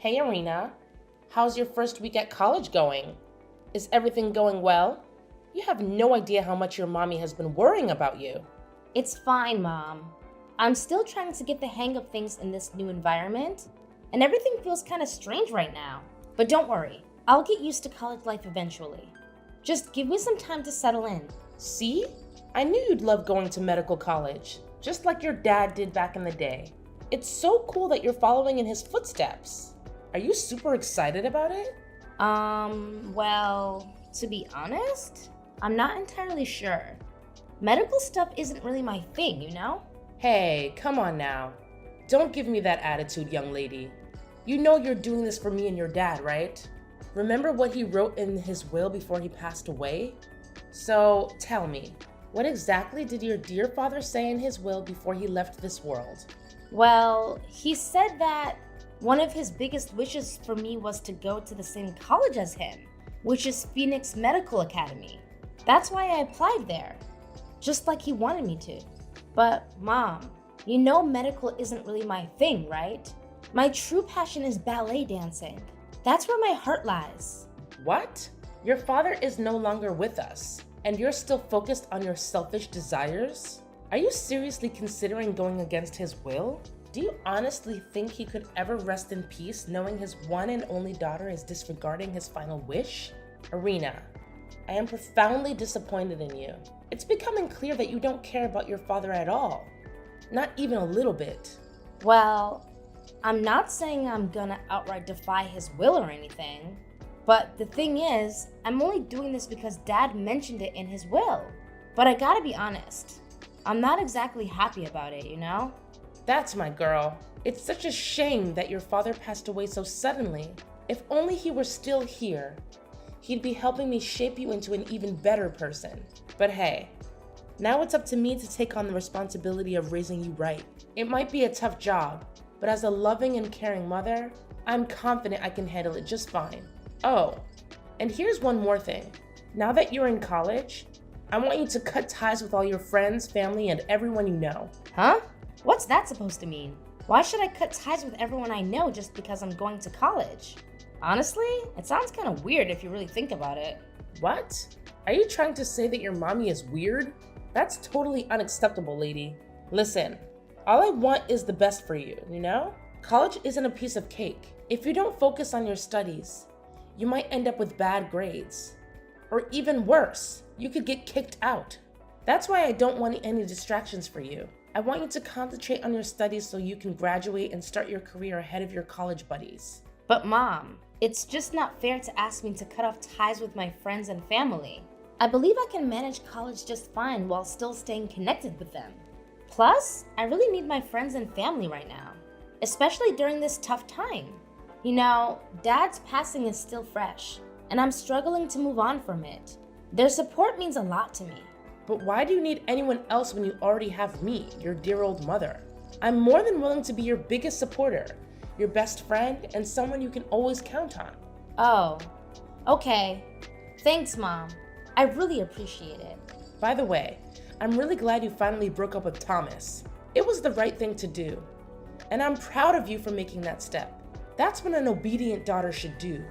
Hey Arena, how's your first week at college going? Is everything going well? You have no idea how much your mommy has been worrying about you. It's fine, Mom. I'm still trying to get the hang of things in this new environment, and everything feels kind of strange right now. But don't worry, I'll get used to college life eventually. Just give me some time to settle in. See? I knew you'd love going to medical college, just like your dad did back in the day. It's so cool that you're following in his footsteps. Are you super excited about it? Well, to be honest, I'm not entirely sure. Medical stuff isn't really my thing, you know? Hey, come on now. Don't give me that attitude, young lady. You know you're doing this for me and your dad, right? Remember what he wrote in his will before he passed away? So, tell me, what exactly did your dear father say in his will before he left this world? Well, he said that one of his biggest wishes for me was to go to the same college as him, which is Phoenix Medical Academy. That's why I applied there, just like he wanted me to. But Mom, you know medical isn't really my thing, right? My true passion is ballet dancing. That's where my heart lies. What? Your father is no longer with us, and you're still focused on your selfish desires? Are you seriously considering going against his will? Do you honestly think he could ever rest in peace knowing his one and only daughter is disregarding his final wish? Arena, I am profoundly disappointed in you. It's becoming clear that you don't care about your father at all. Not even a little bit. Well, I'm not saying I'm gonna outright defy his will or anything, but the thing is, I'm only doing this because Dad mentioned it in his will. But I gotta be honest, I'm not exactly happy about it, you know? That's my girl. It's such a shame that your father passed away so suddenly. If only he were still here, he'd be helping me shape you into an even better person. But hey, now it's up to me to take on the responsibility of raising you right. It might be a tough job, but as a loving and caring mother, I'm confident I can handle it just fine. Oh, and here's one more thing. Now that you're in college, I want you to cut ties with all your friends, family, and everyone you know. Huh? What's that supposed to mean? Why should I cut ties with everyone I know just because I'm going to college? Honestly, it sounds kind of weird if you really think about it. What? Are you trying to say that your mommy is weird? That's totally unacceptable, lady. Listen, all I want is the best for you, you know? College isn't a piece of cake. If you don't focus on your studies, you might end up with bad grades. Or even worse, you could get kicked out. That's why I don't want any distractions for you. I want you to concentrate on your studies so you can graduate and start your career ahead of your college buddies. But Mom, it's just not fair to ask me to cut off ties with my friends and family. I believe I can manage college just fine while still staying connected with them. Plus, I really need my friends and family right now, especially during this tough time. You know, Dad's passing is still fresh, and I'm struggling to move on from it. Their support means a lot to me. But why do you need anyone else when you already have me, your dear old mother? I'm more than willing to be your biggest supporter, your best friend, and someone you can always count on. Oh, okay. Thanks, Mom. I really appreciate it. By the way, I'm really glad you finally broke up with Thomas. It was the right thing to do. And I'm proud of you for making that step. That's what an obedient daughter should do.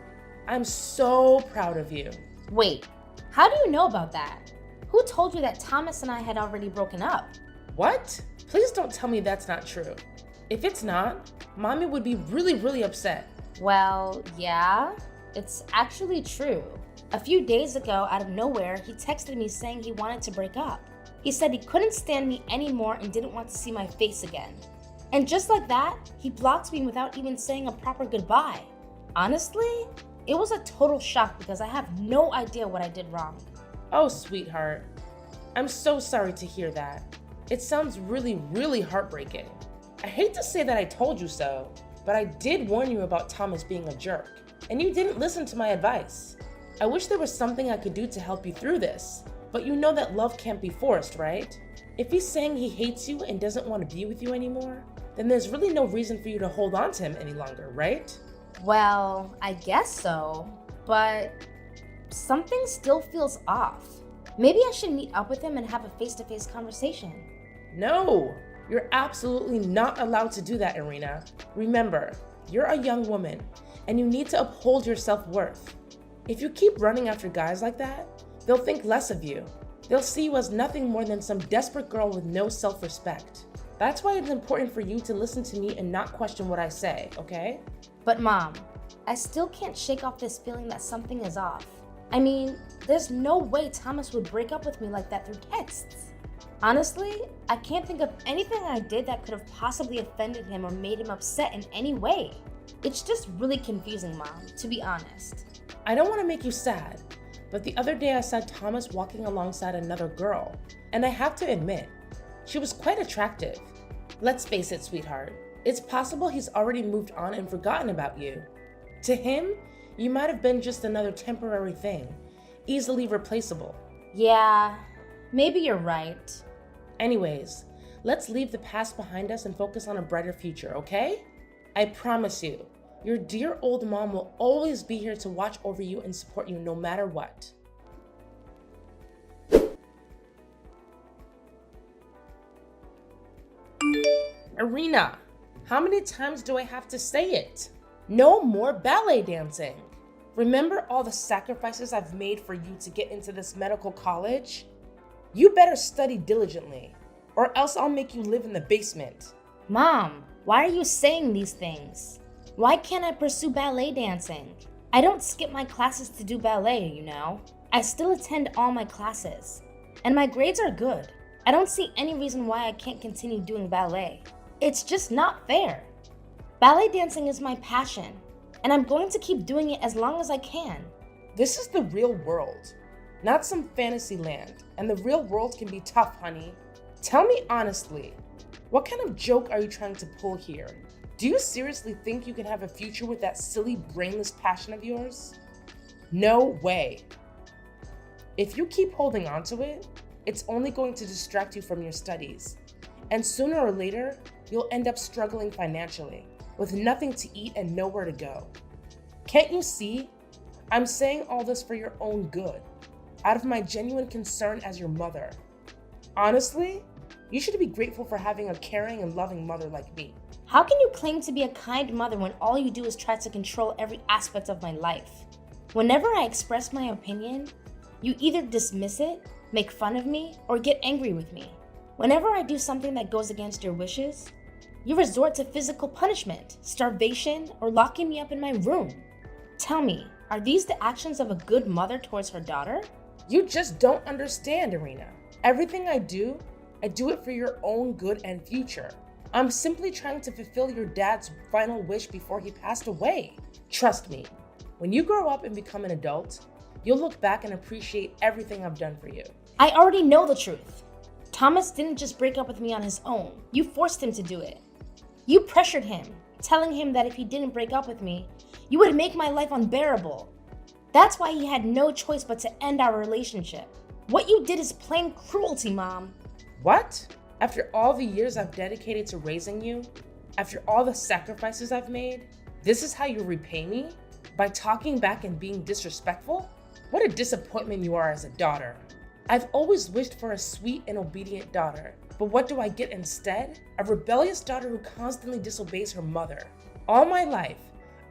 I'm so proud of you. Wait, how do you know about that? Who told you that Thomas and I had already broken up? What? Please don't tell me that's not true. If it's not, Mommy would be really upset. Well, yeah, it's actually true. A few days ago, out of nowhere, he texted me saying he wanted to break up. He said he couldn't stand me anymore and didn't want to see my face again. And just like that, he blocked me without even saying a proper goodbye. Honestly, it was a total shock because I have no idea what I did wrong. Oh, sweetheart. I'm so sorry to hear that. It sounds really heartbreaking. I hate to say that I told you so, but I did warn you about Thomas being a jerk, and you didn't listen to my advice. I wish there was something I could do to help you through this, but you know that love can't be forced, right? If he's saying he hates you and doesn't want to be with you anymore, then there's really no reason for you to hold on to him any longer, right? Well, I guess so, but something still feels off. Maybe I should meet up with him and have a face-to-face conversation. No, you're absolutely not allowed to do that, Irina. Remember, You're a young woman, and you need to uphold your self-worth. If you keep running after guys like that, they'll think less of you. They'll see you as nothing more than some desperate girl with no self-respect. That's why it's important for you to listen to me and not question what I say, okay? But Mom, I still can't shake off this feeling that something is off. I mean, there's no way Thomas would break up with me like that through texts. Honestly, I can't think of anything I did that could have possibly offended him or made him upset in any way. It's just really confusing, Mom, to be honest. I don't want to make you sad, but the other day I saw Thomas walking alongside another girl, and I have to admit, she was quite attractive. Let's face it, sweetheart, it's possible he's already moved on and forgotten about you. To him, you might have been just another temporary thing, easily replaceable. Yeah, maybe you're right. Anyways, let's leave the past behind us and focus on a brighter future, okay? I promise you, your dear old mom will always be here to watch over you and support you no matter what. Irina, how many times do I have to say it? No more ballet dancing. Remember all the sacrifices I've made for you to get into this medical college? You better study diligently, or else I'll make you live in the basement. Mom, why are you saying these things? Why can't I pursue ballet dancing? I don't skip my classes to do ballet, you know. I still attend all my classes, and my grades are good. I don't see any reason why I can't continue doing ballet. It's just not fair. Ballet dancing is my passion, and I'm going to keep doing it as long as I can. This is the real world, not some fantasy land, and the real world can be tough, honey. Tell me honestly, what kind of joke are you trying to pull here? Do you seriously think you can have a future with that silly, brainless passion of yours? No way. If you keep holding on to it, it's only going to distract you from your studies. And sooner or later, you'll end up struggling financially, with nothing to eat and nowhere to go. Can't you see? I'm saying all this for your own good, out of my genuine concern as your mother. Honestly, you should be grateful for having a caring and loving mother like me. How can you claim to be a kind mother when all you do is try to control every aspect of my life? Whenever I express my opinion, you either dismiss it, make fun of me, or get angry with me. Whenever I do something that goes against your wishes, you resort to physical punishment, starvation, or locking me up in my room. Tell me, are these the actions of a good mother towards her daughter? You just don't understand, Irina. Everything I do it for your own good and future. I'm simply trying to fulfill your dad's final wish before he passed away. Trust me, when you grow up and become an adult, you'll look back and appreciate everything I've done for you. I already know the truth. Thomas didn't just break up with me on his own. You forced him to do it. You pressured him, telling him that if he didn't break up with me, you would make my life unbearable. That's why he had no choice but to end our relationship. What you did is plain cruelty, Mom. What? After all the years I've dedicated to raising you, after all the sacrifices I've made, this is how you repay me? By talking back and being disrespectful? What a disappointment you are as a daughter. I've always wished for a sweet and obedient daughter, but what do I get instead? A rebellious daughter who constantly disobeys her mother. All my life,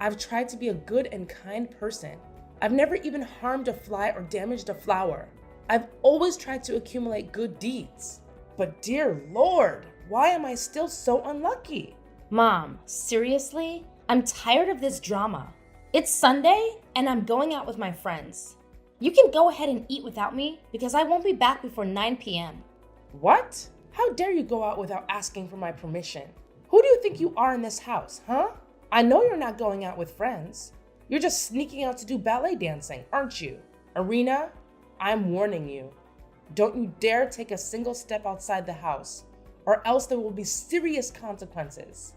I've tried to be a good and kind person. I've never even harmed a fly or damaged a flower. I've always tried to accumulate good deeds. But dear Lord, why am I still so unlucky? Mom, seriously? I'm tired of this drama. It's Sunday, and I'm going out with my friends. You can go ahead and eat without me because I won't be back before 9 p.m. What? How dare you go out without asking for my permission? Who do you think you are in this house, huh? I know you're not going out with friends. You're just sneaking out to do ballet dancing, aren't you? Irina, I'm warning you. Don't you dare take a single step outside the house, or else there will be serious consequences.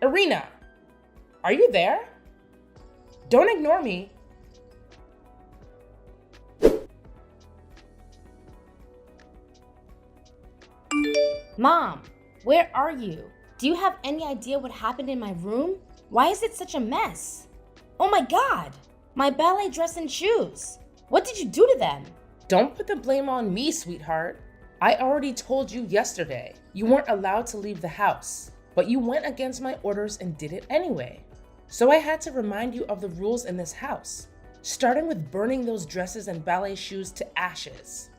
Irina, are you there? Don't ignore me. Mom, where are you? Do you have any idea what happened in my room? Why is it such a mess? Oh my God, my ballet dress and shoes. What did you do to them? Don't put the blame on me, sweetheart. I already told you yesterday you weren't allowed to leave the house, but you went against my orders and did it anyway. So I had to remind you of the rules in this house, starting with burning those dresses and ballet shoes to ashes.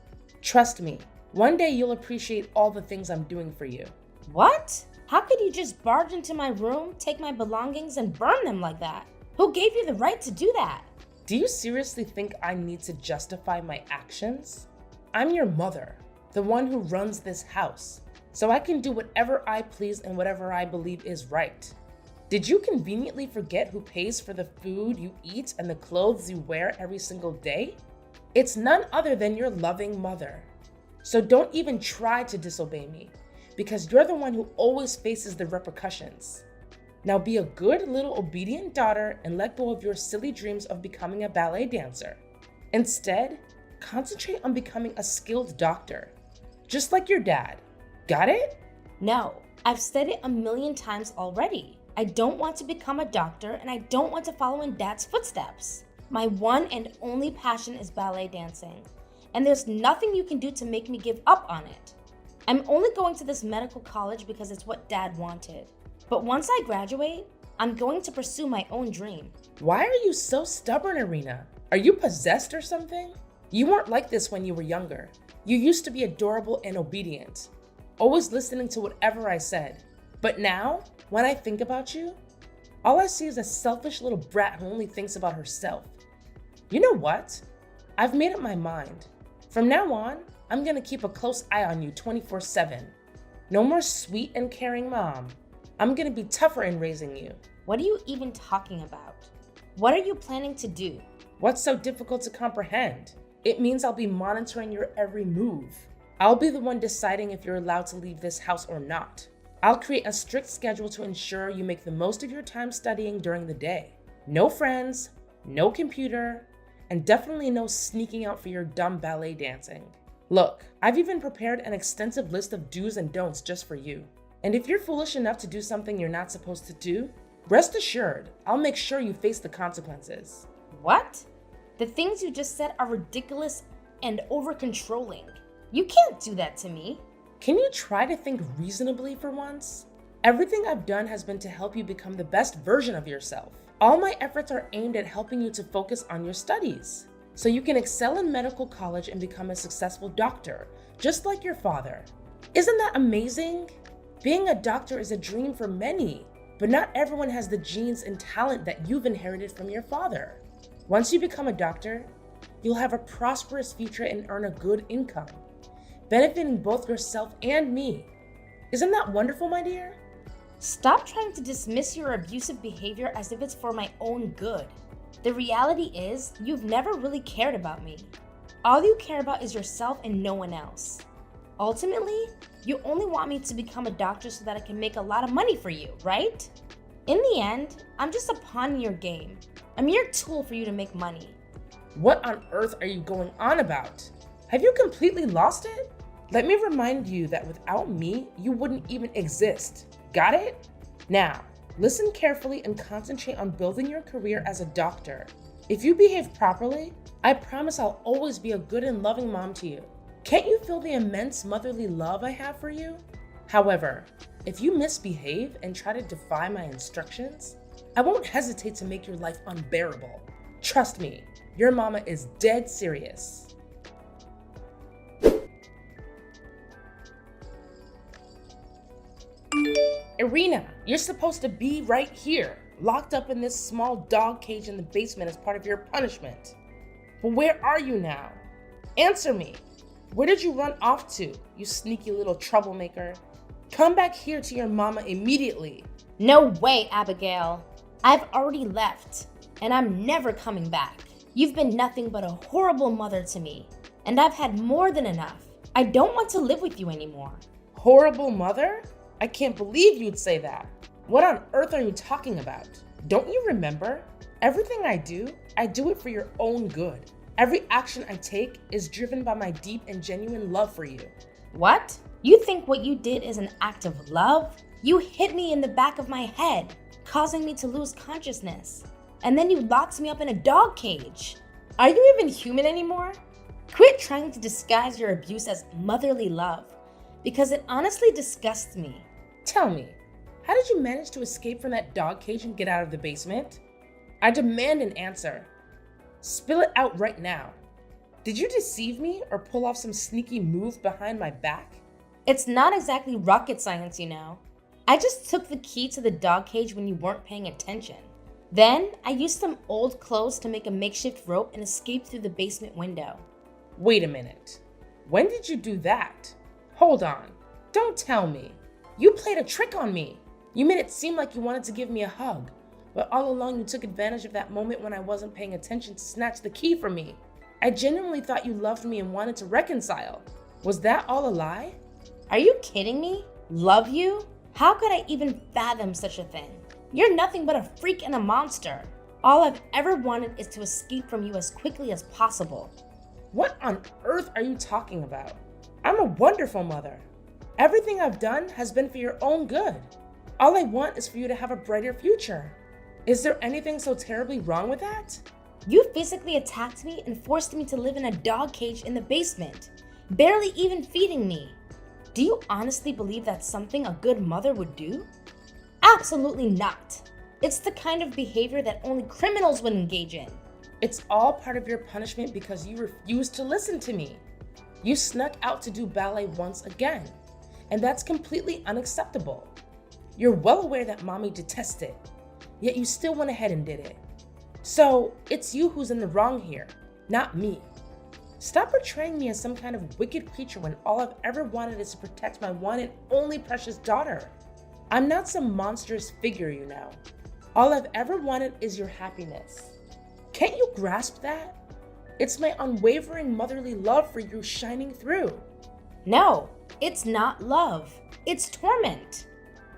Trust me, one day you'll appreciate all the things I'm doing for you. What? How could you just barge into my room, take my belongings, and burn them like that? Who gave you the right to do that? Do you seriously think I need to justify my actions? I'm your mother, the one who runs this house, so I can do whatever I please and whatever I believe is right. Did you conveniently forget who pays for the food you eat and the clothes you wear every single day? It's none other than your loving mother. So don't even try to disobey me, because you're the one who always faces the repercussions. Now be a good little obedient daughter and let go of your silly dreams of becoming a ballet dancer. Instead, concentrate on becoming a skilled doctor, just like your dad. Got it? No, I've said it a million times already. I don't want to become a doctor and I don't want to follow in Dad's footsteps. My one and only passion is ballet dancing, and there's nothing you can do to make me give up on it. I'm only going to this medical college because it's what Dad wanted. But once I graduate, I'm going to pursue my own dream. Why are you so stubborn, Irina? Are you possessed or something? You weren't like this when you were younger. You used to be adorable and obedient, always listening to whatever I said. But now, when I think about you, all I see is a selfish little brat who only thinks about herself. You know what? I've made up my mind. From now on, I'm gonna keep a close eye on you 24/7. No more sweet and caring mom. I'm gonna be tougher in raising you. What are you even talking about? What are you planning to do? What's so difficult to comprehend? It means I'll be monitoring your every move. I'll be the one deciding if you're allowed to leave this house or not. I'll create a strict schedule to ensure you make the most of your time studying during the day. No friends, no computer, and definitely no sneaking out for your dumb ballet dancing. Look, I've even prepared an extensive list of do's and don'ts just for you. And if you're foolish enough to do something you're not supposed to do, rest assured, I'll make sure you face the consequences. What? The things you just said are ridiculous and over-controlling. You can't do that to me. Can you try to think reasonably for once? Everything I've done has been to help you become the best version of yourself. All my efforts are aimed at helping you to focus on your studies, so you can excel in medical college and become a successful doctor, just like your father. Isn't that amazing? Being a doctor is a dream for many, but not everyone has the genes and talent that you've inherited from your father. Once you become a doctor, you'll have a prosperous future and earn a good income, benefiting both yourself and me. Isn't that wonderful, my dear? Stop trying to dismiss your abusive behavior as if it's for my own good. The reality is, you've never really cared about me. All you care about is yourself and no one else. Ultimately, you only want me to become a doctor so that I can make a lot of money for you, right? In the end, I'm just a pawn in your game, a mere tool for you to make money. What on earth are you going on about? Have you completely lost it? Let me remind you that without me, you wouldn't even exist. Got it? Now, listen carefully and concentrate on building your career as a doctor. If you behave properly, I promise I'll always be a good and loving mom to you. Can't you feel the immense motherly love I have for you? However, if you misbehave and try to defy my instructions, I won't hesitate to make your life unbearable. Trust me, your mama is dead serious. Irina, you're supposed to be right here, locked up in this small dog cage in the basement as part of your punishment. But where are you now? Answer me. Where did you run off to, you sneaky little troublemaker? Come back here to your mama immediately. No way, Abigail. I've already left, and I'm never coming back. You've been nothing but a horrible mother to me, and I've had more than enough. I don't want to live with you anymore. Horrible mother? I can't believe you'd say that. What on earth are you talking about? Don't you remember? Everything I do it for your own good. Every action I take is driven by my deep and genuine love for you. What? You think what you did is an act of love? You hit me in the back of my head, causing me to lose consciousness. And then you locked me up in a dog cage. Are you even human anymore? Quit trying to disguise your abuse as motherly love, because it honestly disgusts me. Tell me, How did you manage to escape from that dog cage and get out of the basement? I demand an answer. Spill it out right now. Did you deceive me or pull off some sneaky move behind my back? It's not exactly rocket science, you know. I just took the key to the dog cage when you weren't paying attention. Then, I used some old clothes to make a makeshift rope and escaped through the basement window. Wait a minute. When did you do that? Hold on. Don't tell me. You played a trick on me. You made it seem like you wanted to give me a hug, but all along you took advantage of that moment when I wasn't paying attention to snatch the key from me. I genuinely thought you loved me and wanted to reconcile. Was that all a lie? Are you kidding me? Love you? How could I even fathom such a thing? You're nothing but a freak and a monster. All I've ever wanted is to escape from you as quickly as possible. What on earth are you talking about? I'm a wonderful mother. Everything I've done has been for your own good. All I want is for you to have a brighter future. Is there anything so terribly wrong with that? You physically attacked me and forced me to live in a dog cage in the basement, barely even feeding me. Do you honestly believe that's something a good mother would do? Absolutely not. It's the kind of behavior that only criminals would engage in. It's all part of your punishment because you refused to listen to me. You snuck out to do ballet once again, and that's completely unacceptable. You're well aware that mommy detests it, yet you still went ahead and did it. So it's you who's in the wrong here, not me. Stop portraying me as some kind of wicked creature when all I've ever wanted is to protect my one and only precious daughter. I'm not some monstrous figure, you know. All I've ever wanted is your happiness. Can't you grasp that? It's my unwavering motherly love for you shining through. No, it's not love. It's torment.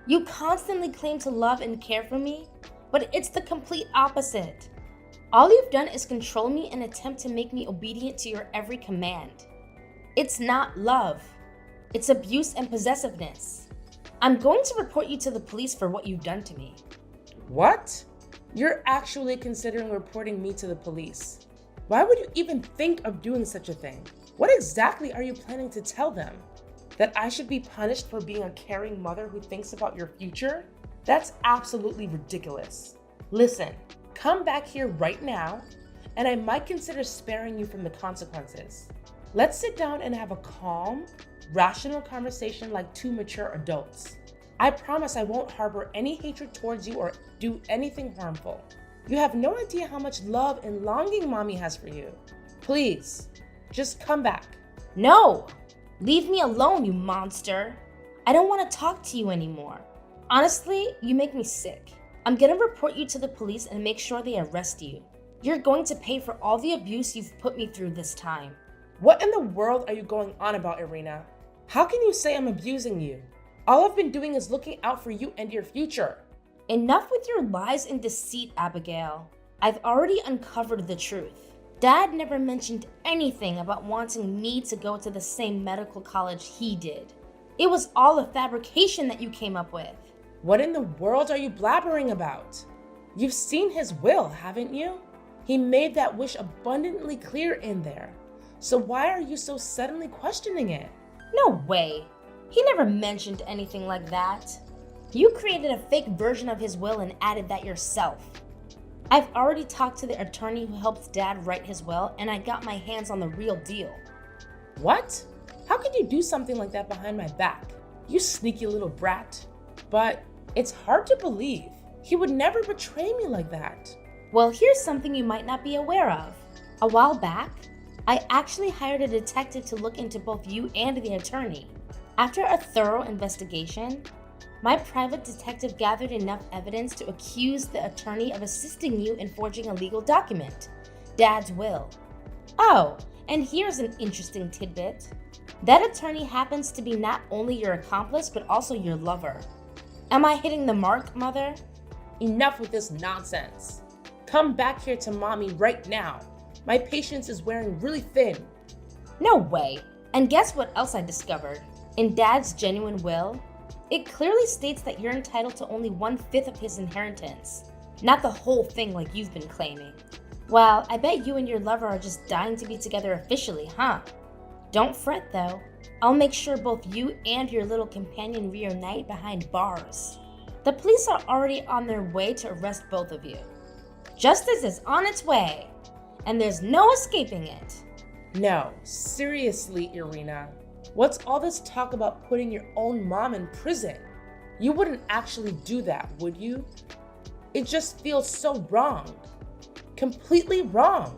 You constantly claim to love and care for me, but it's the complete opposite. All you've done is control me and attempt to make me obedient to your every command. It's not love. It's abuse and possessiveness. I'm going to report you to the police for what you've done to me. What? You're actually considering reporting me to the police. Why would you even think of doing such a thing? What exactly are you planning to tell them? That I should be punished for being a caring mother who thinks about your future? That's absolutely ridiculous. Listen, come back here right now, and I might consider sparing you from the consequences. Let's sit down and have a calm, rational conversation like two mature adults. I promise I won't harbor any hatred towards you or do anything harmful. You have no idea how much love and longing mommy has for you. Please, just come back. No! Leave me alone, you monster. I don't want to talk to you anymore. Honestly, you make me sick. I'm gonna report you to the police and make sure they arrest you. You're going to pay for all the abuse you've put me through this time. What in the world are you going on about, Irina? How can you say I'm abusing you? All I've been doing is looking out for you and your future. Enough with your lies and deceit, Abigail. I've already uncovered the truth. Dad never mentioned anything about wanting me to go to the same medical college he did. It was all a fabrication that you came up with. What in the world are you blabbering about? You've seen his will, haven't you? He made that wish abundantly clear in there. So why are you so suddenly questioning it? No way. He never mentioned anything like that. You created a fake version of his will and added that yourself. I've already talked to the attorney who helped Dad write his will, and I got my hands on the real deal. What? How could you do something like that behind my back? You sneaky little brat. But it's hard to believe. He would never betray me like that. Well, here's something you might not be aware of. A while back, I actually hired a detective to look into both you and the attorney. After a thorough investigation, my private detective gathered enough evidence to accuse the attorney of assisting you in forging a legal document, Dad's will. Oh, and here's an interesting tidbit. That attorney happens to be not only your accomplice, but also your lover. Am I hitting the mark, Mother? Enough with this nonsense. Come back here to mommy right now. My patience is wearing really thin. No way. And guess what else I discovered? In Dad's genuine will, it clearly states that you're entitled to only 1/5 of his inheritance, not the whole thing like you've been claiming. Well, I bet you and your lover are just dying to be together officially, huh? Don't fret though. I'll make sure both you and your little companion reunite behind bars. The police are already on their way to arrest both of you. Justice is on its way, and there's no escaping it. No, seriously, Irina. What's all this talk about putting your own mom in prison? You wouldn't actually do that, would you? It just feels so wrong. Completely wrong.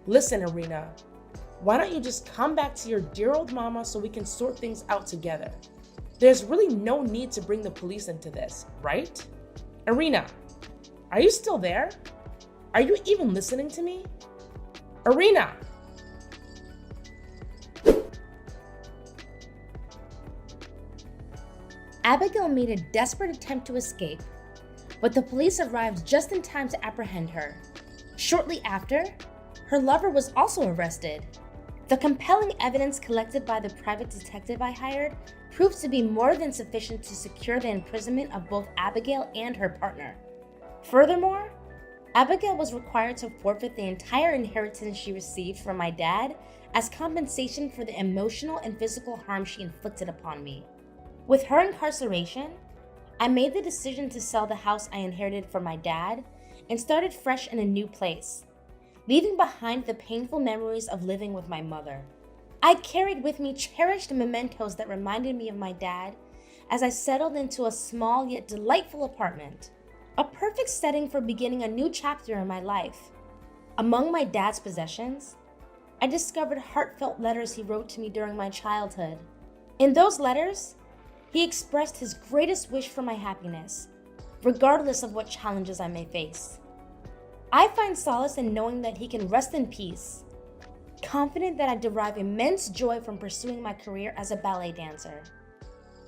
Listen, Irina, why don't you just come back to your dear old mama so we can sort things out together? There's really no need to bring the police into this, right? Irina, are you still there? Are you even listening to me? Irina! Abigail made a desperate attempt to escape, but the police arrived just in time to apprehend her. Shortly after, her lover was also arrested. The compelling evidence collected by the private detective I hired proved to be more than sufficient to secure the imprisonment of both Abigail and her partner. Furthermore, Abigail was required to forfeit the entire inheritance she received from my dad as compensation for the emotional and physical harm she inflicted upon me. With her incarceration, I made the decision to sell the house I inherited from my dad and started fresh in a new place, leaving behind the painful memories of living with my mother. I carried with me cherished mementos that reminded me of my dad as I settled into a small yet delightful apartment, a perfect setting for beginning a new chapter in my life. Among my dad's possessions, I discovered heartfelt letters he wrote to me during my childhood. In those letters, he expressed his greatest wish for my happiness, regardless of what challenges I may face. I find solace in knowing that he can rest in peace, confident that I derive immense joy from pursuing my career as a ballet dancer.